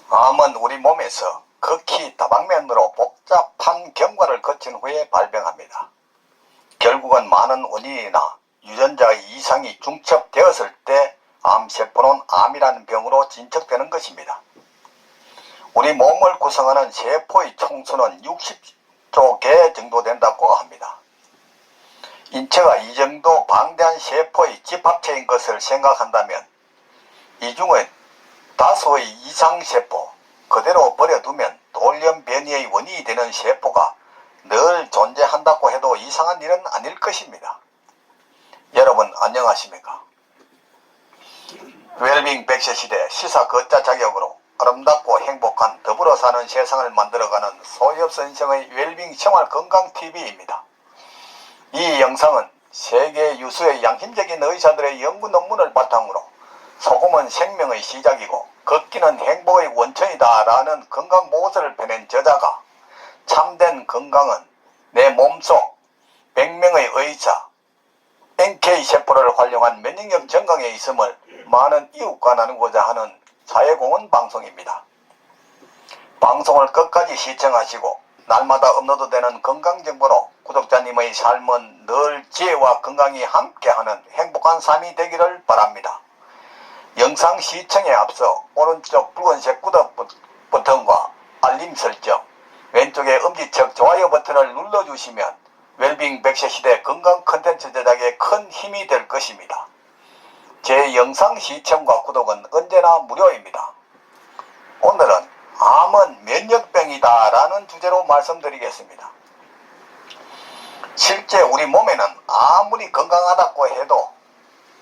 암은 우리 몸에서 극히 다방면으로 복잡한 경과를 거친 후에 발병합니다. 결국은 많은 원인이나 유전자의 이상이 중첩되었을 때 암세포는 암이라는 병으로 진척되는 것입니다. 우리 몸을 구성하는 세포의 총수는 60조 개 정도 된다고 합니다. 인체가 이 정도 방대한 세포의 집합체인 것을 생각한다면 이 중에 다수의 이상세포, 그대로 버려두면 돌연변이의 원인이 되는 세포가 늘 존재한다고 해도 이상한 일은 아닐 것입니다. 여러분 안녕하십니까? 웰빙 100세 시대 시사 거자 자격으로 아름답고 행복한 더불어 사는 세상을 만들어가는 소엽선생의 웰빙 생활건강TV입니다. 이 영상은 세계 유수의 양심적인 의사들의 연구 논문을 바탕으로 소금은 생명의 시작이고 걷기는 행복의 원천이다 라는 건강보고서를 펴낸 저자가 참된 건강은 내 몸속 100명의 의사 NK세포를 활용한 면역력 증강에 있음을 많은 이웃과 나누고자 하는 사회공헌 방송입니다. 방송을 끝까지 시청하시고 날마다 업로드되는 건강정보로 구독자님의 삶은 늘 지혜와 건강이 함께하는 행복한 삶이 되기를 바랍니다. 영상 시청에 앞서 오른쪽 붉은색 구독 버튼과 알림 설정, 왼쪽에 엄지척 좋아요 버튼을 눌러주시면 웰빙 100세 시대 건강 컨텐츠 제작에 큰 힘이 될 것입니다. 제 영상 시청과 구독은 언제나 무료입니다. 오늘은 암은 면역병이다 라는 주제로 말씀드리겠습니다. 실제 우리 몸에는 아무리 건강하다고 해도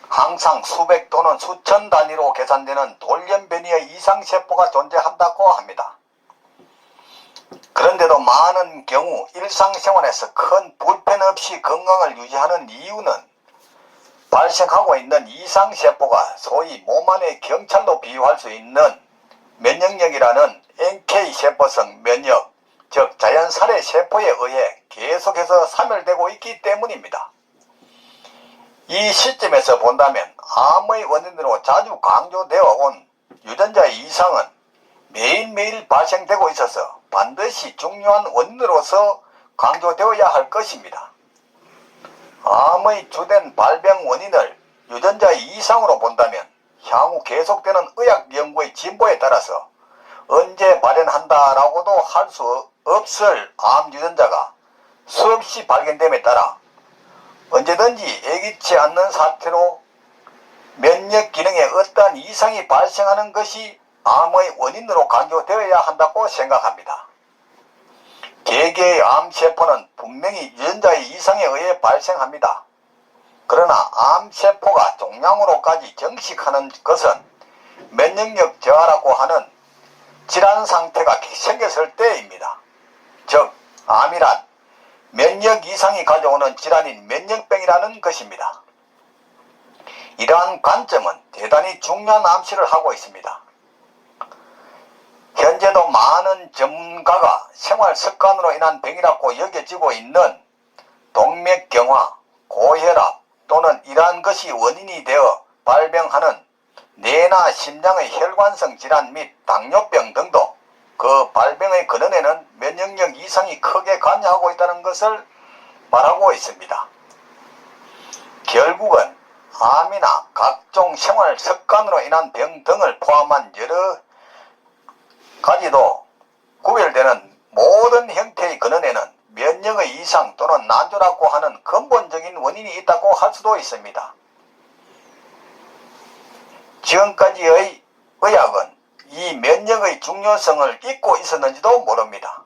항상 수백 또는 수천 단위로 계산되는 돌연변이의 이상세포가 존재한다고 합니다. 그런데도 많은 경우 일상생활에서 큰 불편 없이 건강을 유지하는 이유는 발생하고 있는 이상세포가 소위 몸 안의 경찰로 비유할 수 있는 면역력이라는 NK세포성 면역, 즉 자연살해 세포에 의해 계속해서 사멸되고 있기 때문입니다. 이 시점에서 본다면 암의 원인으로 자주 강조되어 온 유전자의 이상은 매일매일 발생되고 있어서 반드시 중요한 원인으로서 강조되어야 할 것입니다. 암의 주된 발병 원인을 유전자의 이상으로 본다면 향후 계속되는 의학 연구의 진보에 따라서 언제 발현한다라고도 할 수 없을 암 유전자가 수없이 발견됨에 따라 언제든지 예기치 않는 사태로 면역 기능에 어떠한 이상이 발생하는 것이 암의 원인으로 강조되어야 한다고 생각합니다. 개개의 암세포는 분명히 유전자의 이상에 의해 발생합니다. 그러나 암세포가 종양으로까지 정식하는 것은 면역력 저하라고 하는 질환 상태가 생겼을 때입니다. 즉 암이란 면역 이상이 가져오는 질환인 면역병이라는 것입니다. 이러한 관점은 대단히 중요한 암시를 하고 있습니다. 현재도 많은 전문가가 생활 습관으로 인한 병이라고 여겨지고 있는 동맥경화, 고혈압 또는 이러한 것이 원인이 되어 발병하는 뇌나 심장의 혈관성 질환 및 당뇨병 등도 그 발병의 근원에는 면역력 이상이 크게 관여하고 있다는 것을 말하고 있습니다. 결국은 암이나 각종 생활 습관으로 인한 병 등을 포함한 여러 가지도 구별되는 모든 형태의 근원에는 면역의 이상 또는 난조라고 하는 근본적인 원인이 있다고 할 수도 있습니다. 지금까지의 의학은 이 면역의 중요성을 잊고 있었는지도 모릅니다.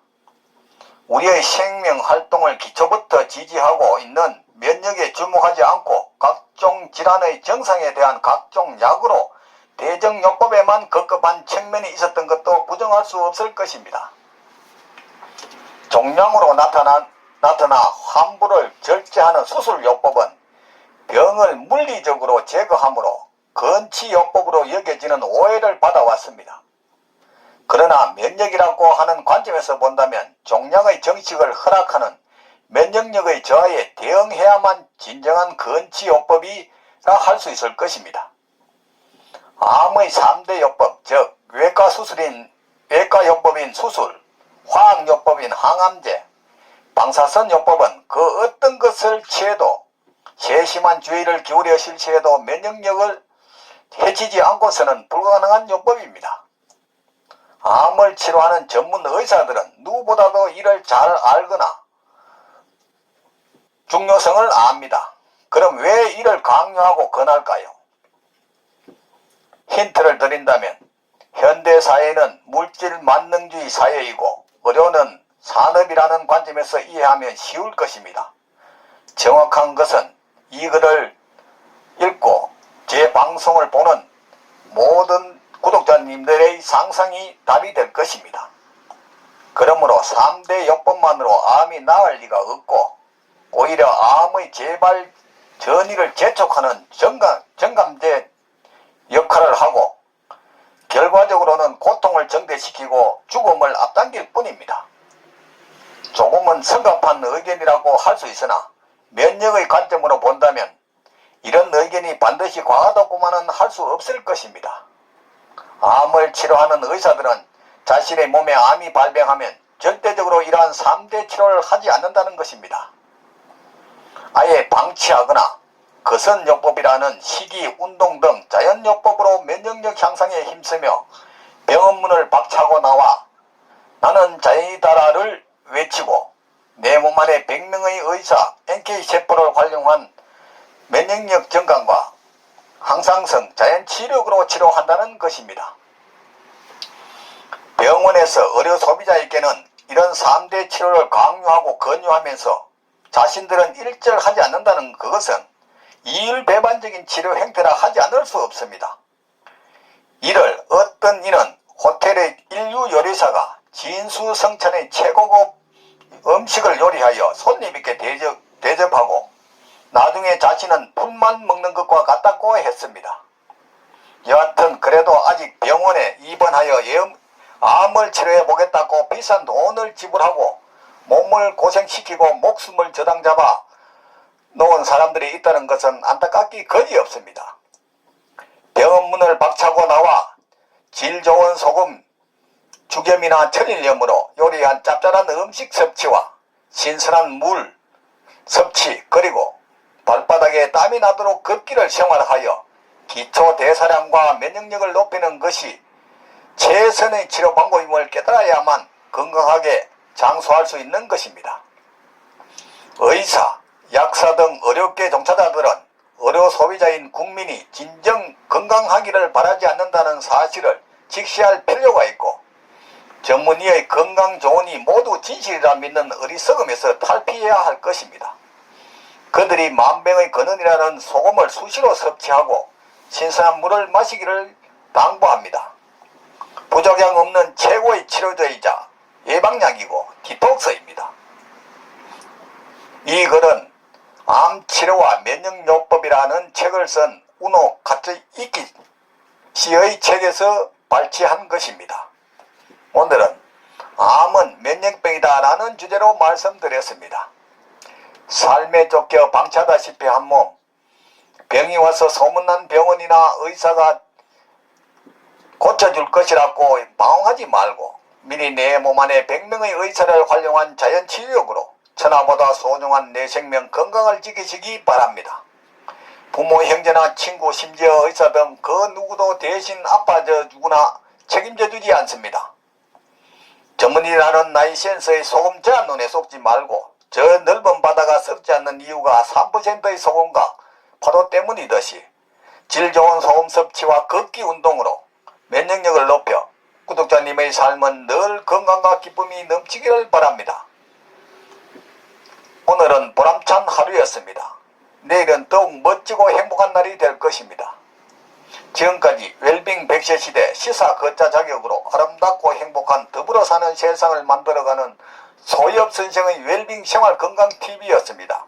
우리의 생명활동을 기초부터 지지하고 있는 면역에 주목하지 않고 각종 질환의 정상에 대한 각종 약으로 대정요법에만 급급한 측면이 있었던 것도 부정할 수 없을 것입니다. 종양으로 나타나 환부를 절제하는 수술요법은 병을 물리적으로 제거하므로 건치요법으로 여겨지는 오해를 받아왔습니다. 그러나 면역이라고 하는 관점에서 본다면 종양의 정식을 허락하는 면역력의 저하에 대응해야만 진정한 건치요법이라 할 수 있을 것입니다. 암의 3대 요법, 즉 외과 수술인 외과요법인 수술, 화학요법인 항암제, 방사선요법은 그 어떤 것을 취해도 세심한 주의를 기울여 실시해도 면역력을 해치지 않고서는 불가능한 요법입니다. 암을 치료하는 전문 의사들은 누구보다도 이를 잘 알거나 중요성을 압니다. 그럼 왜 이를 강요하고 권할까요? 힌트를 드린다면 현대사회는 물질 만능주의 사회이고 의료는 산업이라는 관점에서 이해하면 쉬울 것입니다. 정확한 것은 이 글을 읽고 제 방송을 보는 모든 구독자님들의 상상이 답이 될 것입니다. 그러므로 3대 요법만으로 암이 나을 리가 없고 오히려 암의 재발 전이를 재촉하는 정감제 역할을 하고 결과적으로는 고통을 정대시키고 죽음을 앞당길 뿐입니다. 조금은 성급한 의견이라고 할 수 있으나 면역의 관점으로 본다면 이런 의견이 반드시 과하다고만은 할 수 없을 것입니다. 암을 치료하는 의사들은 자신의 몸에 암이 발병하면 절대적으로 이러한 3대 치료를 하지 않는다는 것입니다. 아예 방치하거나 거선요법이라는 식이, 운동 등 자연요법으로 면역력 향상에 힘쓰며 병원문을 박차고 나와 나는 자연이다라를 외치고 내 몸 안에 100명의 의사, NK세포를 활용한 면역력 증강과 항상성 자연치료력으로 치료한다는 것입니다. 병원에서 의료 소비자에게는 이런 3대 치료를 강요하고 권유하면서 자신들은 일절하지 않는다는 그것은 이율배반적인 치료 행태라 하지 않을 수 없습니다. 이를 어떤 이는 호텔의 인류 요리사가 진수성찬의 최고급 음식을 요리하여 손님에게 대접하고 나중에 자신은 풀만 먹는 것과 같다고 했습니다. 여하튼 그래도 아직 병원에 입원하여 암을 치료해 보겠다고 비싼 돈을 지불하고 몸을 고생시키고 목숨을 저당 잡아 놓은 사람들이 있다는 것은 안타깝기 거지없습니다. 병원 문을 박차고 나와 질 좋은 소금, 죽염이나 천일염으로 요리한 짭짤한 음식 섭취와 신선한 물 섭취 그리고 발바닥에 땀이 나도록 걷기를 생활하여 기초 대사량과 면역력을 높이는 것이 최선의 치료 방법임을 깨달아야만 건강하게 장수할 수 있는 것입니다. 의사, 약사 등 의료계 종사자들은 의료 소비자인 국민이 진정 건강하기를 바라지 않는다는 사실을 직시할 필요가 있고 전문의의 건강조언이 모두 진실이라 믿는 어리석음에서 탈피해야 할 것입니다. 그들이 만병의 근원이라는 소금을 수시로 섭취하고 신선한 물을 마시기를 당부합니다. 부작용 없는 최고의 치료제이자 예방약이고 디톡스입니다. 이 글은 암치료와 면역요법이라는 책을 쓴 우노 카츠이키 씨의 책에서 발췌한 것입니다. 오늘은 암은 면역병이다 라는 주제로 말씀드렸습니다. 삶에 쫓겨 방치하다시피 한 몸, 병이 와서 소문난 병원이나 의사가 고쳐줄 것이라고 방황하지 말고 미리 내 몸 안에 100명의 의사를 활용한 자연치유력으로 천하보다 소중한 내 생명 건강을 지키시기 바랍니다. 부모, 형제나 친구, 심지어 의사 등 그 누구도 대신 아파져 주거나 책임져 주지 않습니다. 전문의라는 나이 센서의 소금 제한 눈에 속지 말고 저 넓은 바다가 썩지 않는 이유가 3%의 소금과 파도 때문이듯이 질 좋은 소금 섭취와 걷기 운동으로 면역력을 높여 구독자님의 삶은 늘 건강과 기쁨이 넘치기를 바랍니다. 오늘은 보람찬 하루였습니다. 내일은 더욱 멋지고 행복한 날이 될 것입니다. 지금까지 웰빙 100세 시대 시사 거자 자격으로 아름답고 행복한 더불어 사는 세상을 만들어가는 소엽 선생의 웰빙 생활 건강 TV였습니다.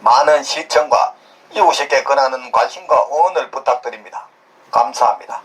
많은 시청과 이웃에게 권하는 관심과 응원을 부탁드립니다. 감사합니다.